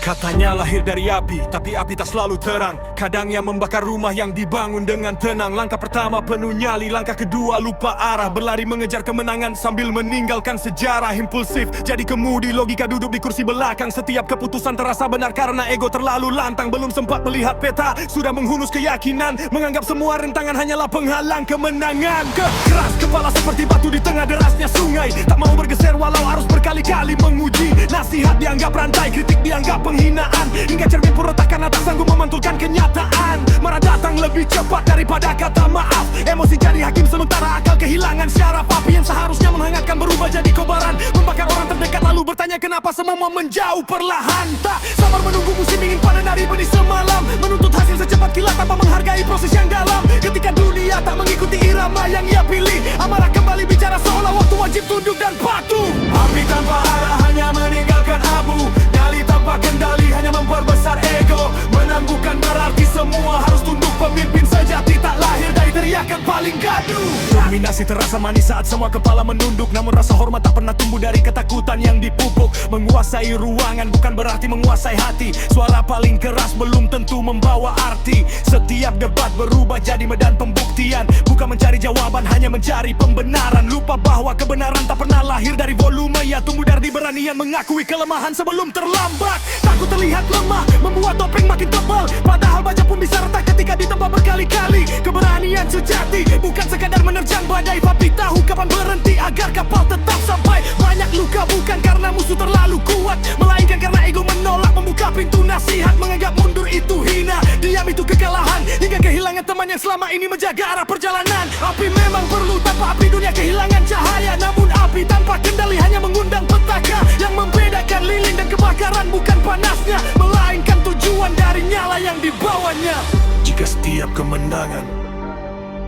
Katanya lahir dari api, tapi api tak selalu terang. Kadang yang membakar rumah yang dibangun dengan tenang. Langkah pertama penuh nyali, langkah kedua lupa arah. Berlari mengejar kemenangan sambil meninggalkan sejarah. Impulsif, jadi kemudi, logika duduk di kursi belakang. Setiap keputusan terasa benar karena ego terlalu lantang. Belum sempat melihat peta, sudah menghunus keyakinan. Menganggap semua rintangan hanyalah penghalang kemenangan. Keras kepala seperti batu di tengah derasnya sungai. Tak mau bergeser walau harus berkali-kali menguji. Nasihat dianggap rantai, kritik dianggap penghinaan. Hingga cermin pun retak karena tak sanggup memantulkan kenyataan. Marah datang lebih cepat daripada kata maaf. Emosi jadi hakim sementara akal kehilangan syaraf. Api yang seharusnya menghangatkan berubah jadi kobaran, membakar orang terdekat lalu bertanya kenapa semua menjauh perlahan. Tak sabar menunggu musim dingin panen dari benih semalam. Menuntut hasil secepat kilat tanpa menghargai proses yang dalam. Ketika dunia tak mengikuti irama yang ia pilih, amarah kembali bicara seolah waktu wajib tunduk dan patuh. Api tanpa arah hanya meninggalkan abu. Nyali tanpa kendali hanya memperbesar ego. Menang bukan berarti semua harus tunduk. Pemimpin sejati tak lahir dari teriakan paling gaduh. Dominasi terasa manis saat semua kepala menunduk. Namun rasa hormat tak pernah tumbuh dari ketakutan yang dipupuk. Menguasai ruangan bukan berarti menguasai hati. Suara paling keras belum tentu membawa arti. Setiap debat berubah jadi medan pembuktian. Bukan mencari jawaban, hanya mencari pembenaran. Lupa bahwa kebenaran tak pernah lahir dari volume. Ya tumbuh dari beranian mengakui kelemahan sebelum terlambat. Takut terlihat lemah, membuat topeng makin tebal. Padahal baja pun bisa retak ketika ditempa berkali-kali. Keberanian sejati bukan sekadar menerjang badai, tapi tahu kapan berhenti agar kapal tetap sampai. Banyak luka bukan karena musuh terlalu kuat, melainkan karena ego menolak membuka pintu nasihat. Menganggap mundur itu hina, diam itu kekalahan. Hingga kehilangan teman yang selama ini menjaga arah perjalanan. Api memang perlu, tanpa api dunia kehilangan cahaya. Namun api tanpa kendali hanya mengundang petaka. Yang membedakan lilin dan kebakaran bukan panasnya, melainkan tujuan dari nyala yang dibawanya. Jika setiap kemenangan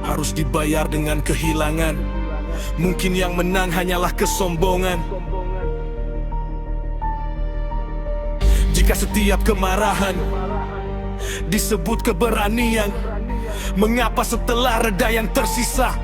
harus dibayar dengan kehilangan, mungkin yang menang hanyalah kesombongan. Jika setiap kemarahan disebut keberanian, mengapa setelah reda yang tersisa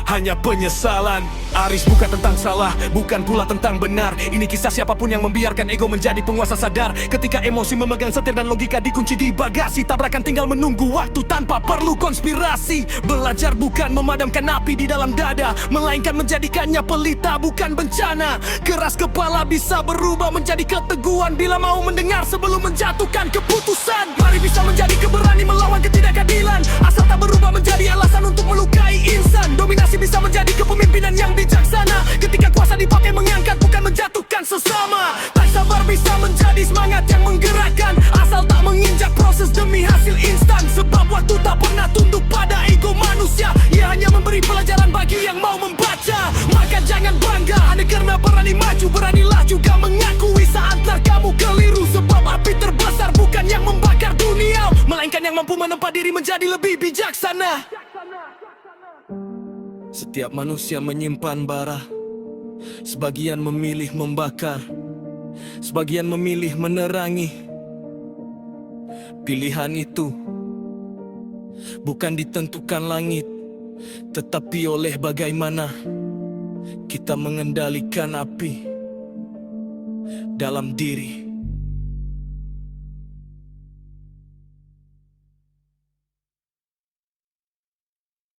hanya penyesalan? Aris bukan tentang salah, bukan pula tentang benar. Ini kisah siapapun yang membiarkan ego menjadi penguasa sadar. Ketika emosi memegang setir dan logika dikunci di bagasi, tabrakan tinggal menunggu waktu tanpa perlu konspirasi. Belajar bukan memadamkan api di dalam dada, melainkan menjadikannya pelita bukan bencana. Keras kepala bisa berubah menjadi keteguhan bila mau mendengar sebelum menjatuhkan keputusan. Mari bisa menjadi keberani melawan ketidakadilan, asal tak berubah menjadi alasan untuk melukai insan. Dominasi bisa menjadi kepemimpinan yang bijaksana ketika kuasa dipakai mengangkat bukan menjatuhkan sesama. Tak sabar bisa menjadi semangat yang menggerakkan, asal tak menginjak proses demi hasil instan. Sebab waktu tak pernah tunduk pada ego manusia, ia hanya memberi pelajaran bagi yang mau membaca. Maka jangan bangga hanya karena berani maju, beranilah juga mengakui saatlah kamu keliru. Sebab api terbesar bukan yang membakar dunia, melainkan yang mampu menempa diri menjadi lebih bijaksana. Setiap manusia menyimpan bara, sebagian memilih membakar, sebagian memilih menerangi. Pilihan itu bukan ditentukan langit, tetapi oleh bagaimana kita mengendalikan api dalam diri.